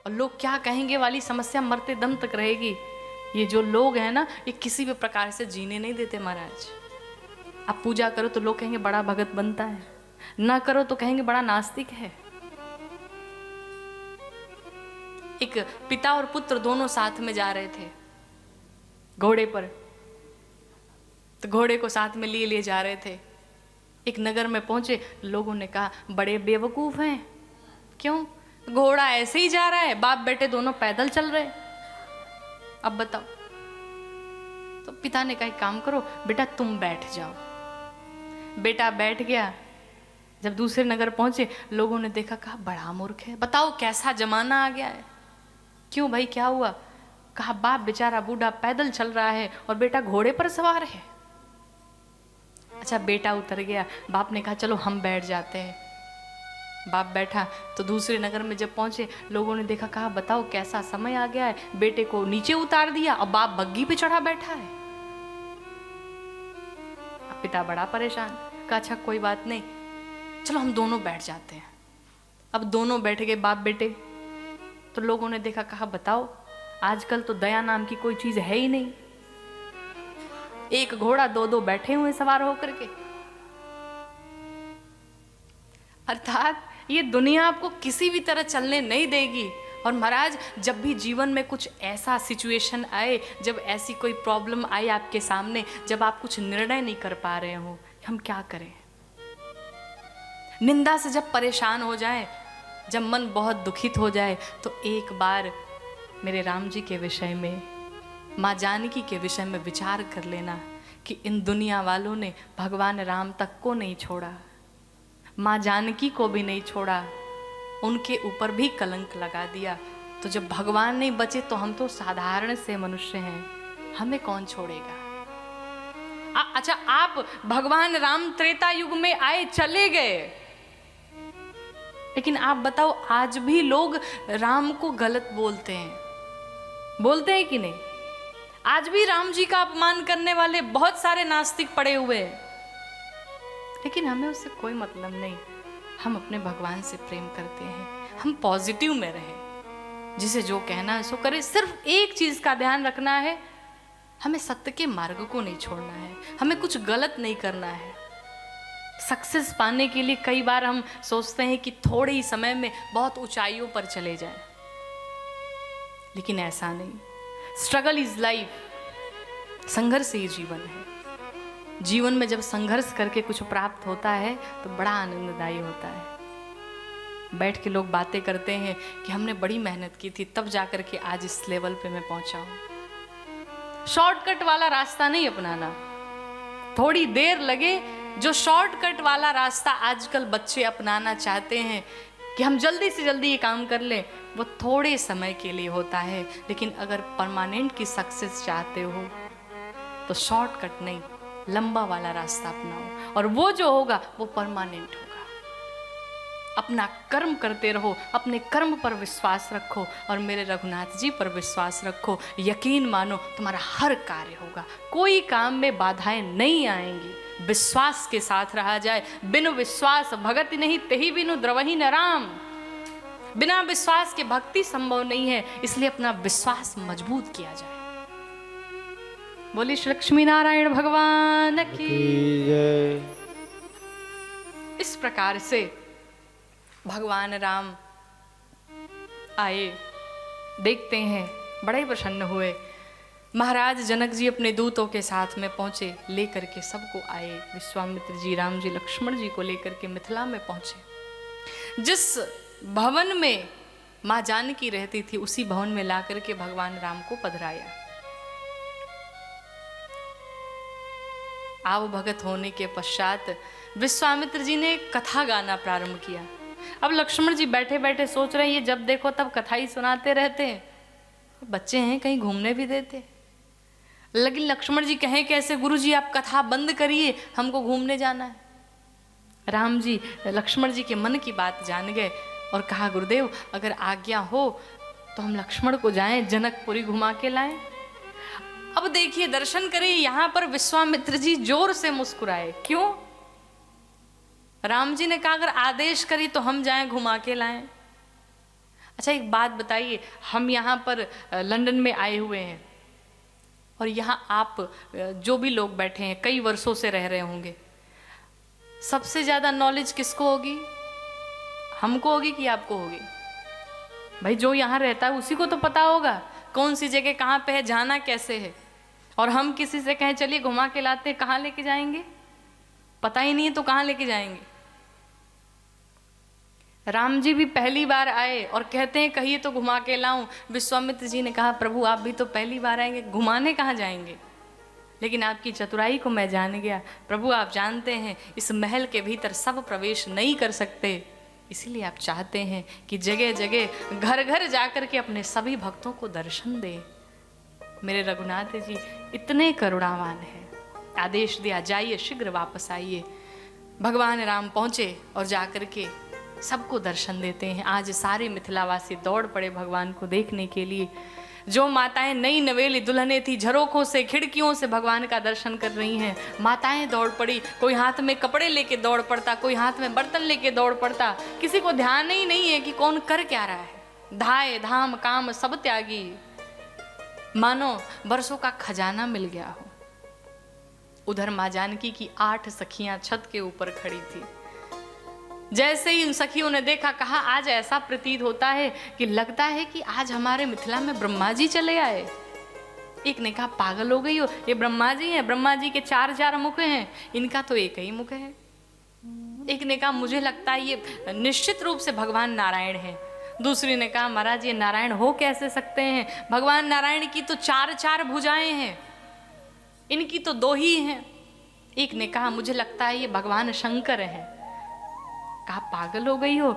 और लोग क्या कहेंगे वाली समस्या मरते दम तक रहेगी। ये जो लोग हैं ना, ये किसी भी प्रकार से जीने नहीं देते महाराज। आप पूजा करो तो लोग कहेंगे बड़ा भगत बनता है, ना करो तो कहेंगे बड़ा नास्तिक है। एक पिता और पुत्र दोनों साथ में जा रहे थे घोड़े पर, तो घोड़े को साथ में लिए जा रहे थे। एक नगर में पहुंचे, लोगों ने कहा बड़े बेवकूफ हैं, क्यों? घोड़ा ऐसे ही जा रहा है, बाप बेटे दोनों पैदल चल रहे, अब बताओ। तो पिता ने कहा एक काम करो बेटा, तुम बैठ जाओ। बेटा बैठ गया। जब दूसरे नगर पहुंचे, लोगों ने देखा, कहा बड़ा मूर्ख है, बताओ कैसा जमाना आ गया है। क्यों भाई, क्या हुआ? कहा बाप बेचारा बूढ़ा पैदल चल रहा है और बेटा घोड़े पर सवार है। अच्छा, बेटा उतर गया, बाप ने कहा चलो हम बैठ जाते हैं। बाप बैठा, तो दूसरे नगर में जब पहुंचे, लोगों ने देखा, कहा बताओ कैसा समय आ गया है। बेटे को नीचे उतार दिया और बाप बग्गी पे चढ़ा बैठा है। अब पिता बड़ा परेशान, कहा अच्छा कोई बात नहीं, चलो हम दोनों बैठ जाते हैं। अब दोनों बैठ गए बाप बेटे। तो लोगों ने देखा, कहा बताओ आजकल तो दया नाम की कोई चीज है ही नहीं, एक घोड़ा दो दो बैठे हुए सवार होकर के। अर्थात ये दुनिया आपको किसी भी तरह चलने नहीं देगी। और महाराज, जब भी जीवन में कुछ ऐसा सिचुएशन आए, जब ऐसी कोई प्रॉब्लम आए आपके सामने, जब आप कुछ निर्णय नहीं कर पा रहे हो, हम क्या करें? निंदा से जब परेशान हो जाए, जब मन बहुत दुखित हो जाए, तो एक बार मेरे राम जी के विषय में, माँ जानकी के विषय में विचार कर लेना कि इन दुनिया वालों ने भगवान राम तक को नहीं छोड़ा, माँ जानकी को भी नहीं छोड़ा, उनके ऊपर भी कलंक लगा दिया। तो जब भगवान नहीं बचे तो हम तो साधारण से मनुष्य हैं, हमें कौन छोड़ेगा? अच्छा, आप भगवान राम त्रेता युग में आए चले गए, लेकिन आप बताओ आज भी लोग राम को गलत बोलते हैं कि नहीं? आज भी राम जी का अपमान करने वाले बहुत सारे नास्तिक पड़े हुए हैं, लेकिन हमें उससे कोई मतलब नहीं। हम अपने भगवान से प्रेम करते हैं, हम पॉजिटिव में रहें, जिसे जो कहना है सो करे। सिर्फ एक चीज का ध्यान रखना है, हमें सत्य के मार्ग को नहीं छोड़ना है, हमें कुछ गलत नहीं करना है। सक्सेस पाने के लिए कई बार हम सोचते हैं कि थोड़े ही समय में बहुत ऊंचाइयों पर चले जाएं, लेकिन ऐसा नहीं। स्ट्रगल इज लाइफ, संघर्ष ही जीवन है। जीवन में जब संघर्ष करके कुछ प्राप्त होता है तो बड़ा आनंददायी होता है। बैठ के लोग बातें करते हैं कि हमने बड़ी मेहनत की थी, तब जाकर के आज इस लेवल पे मैं पहुंचा हूं। शॉर्टकट वाला रास्ता नहीं अपनाना, थोड़ी देर लगे। जो शॉर्टकट वाला रास्ता आजकल बच्चे अपनाना चाहते हैं कि हम जल्दी से जल्दी ये काम कर लें, वो थोड़े समय के लिए होता है। लेकिन अगर परमानेंट की सक्सेस चाहते हो तो शॉर्टकट नहीं, लंबा वाला रास्ता अपनाओ, और वो जो होगा वो परमानेंट होगा। अपना कर्म करते रहो, अपने कर्म पर विश्वास रखो और मेरे रघुनाथ जी पर विश्वास रखो। यकीन मानो तुम्हारा हर कार्य होगा, कोई काम में बाधाएं नहीं आएंगी। विश्वास के साथ रहा जाए। बिनु विश्वास भगति नहीं, तेहि बिनु द्रवहि न राम। बिना विश्वास के भक्ति संभव नहीं है, इसलिए अपना विश्वास मजबूत किया जाए। बोली श्री लक्ष्मी नारायण भगवान की जय। इस प्रकार से भगवान राम आए, देखते हैं बड़े प्रसन्न हुए। महाराज जनक जी अपने दूतों के साथ में पहुंचे, लेकर के सबको आए। विश्वामित्र जी, राम जी, लक्ष्मण जी को लेकर के मिथिला में पहुंचे। जिस भवन में माँ जानकी रहती थी, उसी भवन में ला करके भगवान राम को पधराया। आव भगत होने के पश्चात विश्वामित्र जी ने कथा गाना प्रारंभ किया। अब लक्ष्मण जी बैठे बैठे सोच रहे हैं, ये जब देखो तब कथा ही सुनाते रहते हैं, बच्चे हैं कहीं घूमने भी देते। लेकिन लक्ष्मण जी कहें कैसे, गुरु जी आप कथा बंद करिए, हमको घूमने जाना है। राम जी लक्ष्मण जी के मन की बात जान गए और कहा, गुरुदेव अगर आज्ञा हो तो हम लक्ष्मण को जाएं, जनकपुरी घुमा के लाएं। अब देखिए, दर्शन करें, यहां पर विश्वामित्र जी जोर से मुस्कुराए। क्यों? राम जी ने कहा अगर आदेश करी तो हम जाएं, घुमा के लाएं। अच्छा एक बात बताइए, हम यहाँ पर लंदन में आए हुए हैं और यहाँ आप जो भी लोग बैठे हैं कई वर्षों से रह रहे होंगे, सबसे ज़्यादा नॉलेज किसको होगी? हमको होगी कि आपको होगी? भाई जो यहाँ रहता है उसी को तो पता होगा कौन सी जगह कहाँ पे है, जाना कैसे है। और हम किसी से कहें चलिए घुमा के लाते, कहाँ लेके जाएंगे? पता ही नहीं है तो कहाँ लेके जाएंगे? राम जी भी पहली बार आए और कहते हैं कहिए तो घुमा के लाऊं। विश्वामित्र जी ने कहा प्रभु आप भी तो पहली बार आएंगे, घुमाने कहाँ जाएंगे? लेकिन आपकी चतुराई को मैं जान गया। प्रभु आप जानते हैं इस महल के भीतर सब प्रवेश नहीं कर सकते, इसीलिए आप चाहते हैं कि जगह जगह घर घर जाकर के अपने सभी भक्तों को दर्शन दे। मेरे रघुनाथ जी इतने करुणावान हैं, आदेश दिया जाइए शीघ्र वापस आइए। भगवान राम पहुँचे और जाकर के सबको दर्शन देते हैं। आज सारे मिथिलावासी दौड़ पड़े भगवान को देखने के लिए। जो माताएं नई नवेली दुल्हनें थी झरोखों से खिड़कियों से भगवान का दर्शन कर रही हैं, माताएं दौड़ पड़ी। कोई हाथ में कपड़े लेके दौड़ पड़ता, कोई हाथ में बर्तन लेके दौड़ पड़ता। किसी को ध्यान ही नहीं है कि कौन कर क्या रहा है। धाय धाम काम सब त्यागी, मानो बरसों का खजाना मिल गया हो। उधर माँ जानकी की 8 सखियां छत के ऊपर खड़ी थी। जैसे ही उन सखियों ने देखा, कहा आज ऐसा प्रतीत होता है कि लगता है कि आज हमारे मिथिला में ब्रह्मा जी चले आए। एक ने कहा पागल हो गई हो, ये ब्रह्मा जी हैं, ब्रह्मा जी के 4 मुख हैं, इनका तो एक ही मुख है। एक ने कहा मुझे लगता है ये निश्चित रूप से भगवान नारायण है। दूसरी ने कहा महाराज ये नारायण हो कैसे सकते हैं, भगवान नारायण की तो 4 भुजाएं हैं, इनकी तो 2 ही हैं। एक ने कहा मुझे लगता है ये भगवान शंकर हैं। कहा पागल हो गई हो,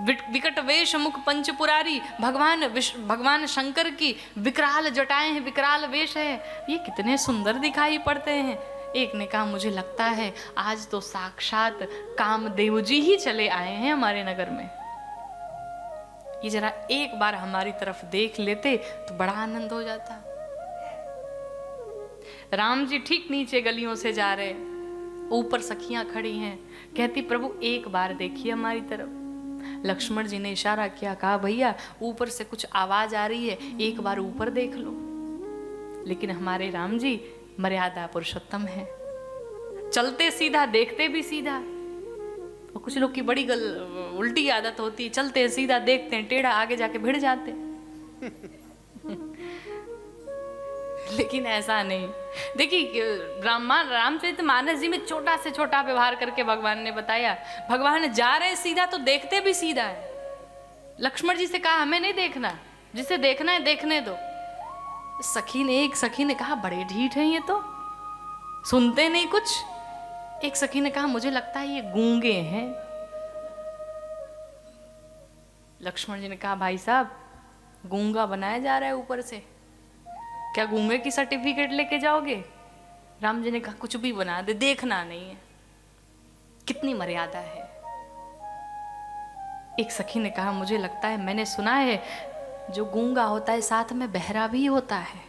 विकट वेश मुख पंचपुरारी, भगवान शंकर की विकराल जटाएं हैं, विकराल वेश है, ये कितने सुंदर दिखाई पड़ते हैं। एक ने कहा मुझे लगता है आज तो साक्षात कामदेव जी ही चले आए हैं हमारे नगर में। ये जरा एक बार हमारी तरफ देख लेते तो बड़ा आनंद हो जाता। राम जी ठीक नीचे गलियों से जा रहे, ऊपर सखियां खड़ी हैं, कहती प्रभु एक बार देखिए हमारी तरफ। लक्ष्मण जी ने इशारा किया, कहा भैया ऊपर से कुछ आवाज आ रही है, एक बार ऊपर देख लो। लेकिन हमारे राम जी मर्यादा पुरुषोत्तम है, चलते सीधा देखते भी सीधा। और कुछ लोग की बड़ी उल्टी आदत होती है, चलते सीधा देखते हैं टेढ़ा आगे जाके भिड़ जाते। लेकिन ऐसा नहीं। देखिए रामचरितमानस जी में छोटा से छोटा व्यवहार करके भगवान ने बताया। भगवान जा रहे सीधा तो देखते भी सीधा है। लक्ष्मण जी से कहा हमें नहीं देखना, जिसे देखना है देखने दो। एक सखी ने कहा बड़े ढीठ हैं ये तो, सुनते नहीं कुछ। एक सखी ने कहा मुझे लगता है ये गूंगे हैं। लक्ष्मण जी ने कहा भाई साहब गूंगा बनाया जा रहा है ऊपर से, क्या गूंगे की सर्टिफिकेट लेके जाओगे? राम जी ने कहा कुछ भी बना दे, देखना नहीं है। कितनी मर्यादा है। एक सखी ने कहा मुझे लगता है मैंने सुना है जो गूंगा होता है साथ में बहरा भी होता है,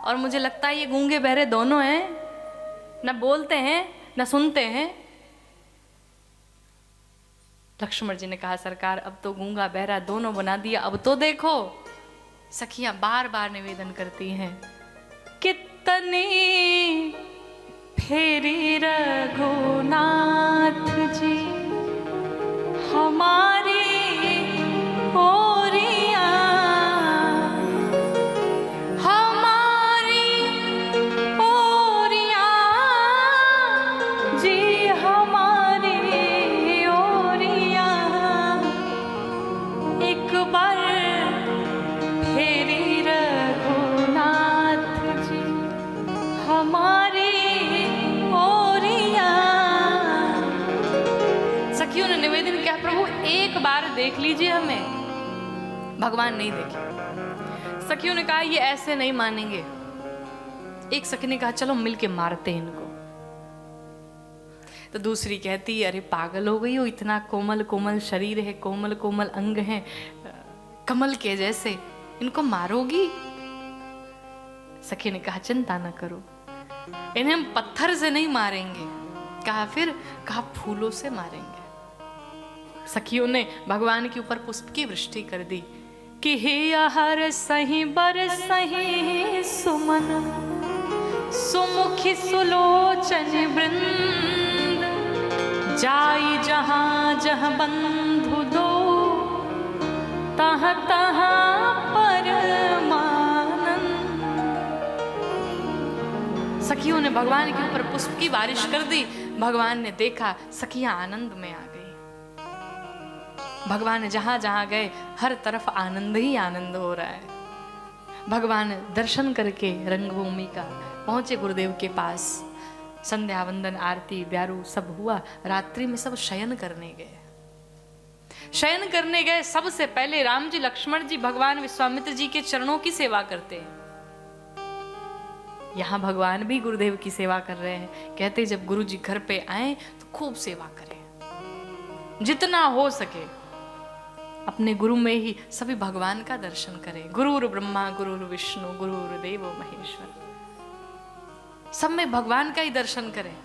और मुझे लगता है ये गूंगे बहरे दोनों हैं, न बोलते हैं न सुनते हैं। लक्ष्मण जी ने कहा सरकार अब तो गूंगा बहरा दोनों बना दिया, अब तो देखो। सखियां बार बार निवेदन करती हैं, कितनी फेरी रघुनाथ जी हमारी ओरिया, हमारी ओरिया जी हमारी ओरिया, एक बार फेरी रघुनाथ जी हमारी ओरिया। सखियों ने निवेदन किया प्रभु एक बार देख लीजिए हमें। भगवान नहीं देखे। सखियों ने कहा ये ऐसे नहीं मानेंगे। एक सखी ने कहा चलो मिलके मारते हैं इनको। तो दूसरी कहती अरे पागल हो गई हो, इतना कोमल कोमल शरीर है, कोमल कोमल अंग हैं कमल के जैसे, इनको मारोगी? सखी ने कहा चिंता न करो, इन्हें हम पत्थर से नहीं मारेंगे। कहा फिर? कहा फूलों से मारेंगे। सखियों ने भगवान के ऊपर पुष्प की वृष्टि कर दी कि हे हर सही बर सही सुमन सुमुखी सुलोचन वृंद जाई जहां जहां बंधु दो तहाँ तहाँ परमानंद। सखियों ने भगवान के ऊपर पुष्प की बारिश कर दी। भगवान ने देखा, सखियां आनंद में आ गई। भगवान जहां जहां गए हर तरफ आनंद ही आनंद हो रहा है। भगवान दर्शन करके रंगभूमि का पहुंचे गुरुदेव के पास। संध्या वंदन आरती ब्यारू सब हुआ। रात्रि में सब शयन करने गए। शयन करने गए सबसे पहले राम जी लक्ष्मण जी भगवान विश्वामित्र जी के चरणों की सेवा करते हैं। यहां भगवान भी गुरुदेव की सेवा कर रहे हैं। कहते जब गुरु जी घर पे आए तो खूब सेवा करें, जितना हो सके अपने गुरु में ही सभी भगवान का दर्शन करें। गुरुर् ब्रह्मा गुरुर् विष्णु गुरुर्देवो महेश्वर, सब में भगवान का ही दर्शन करें।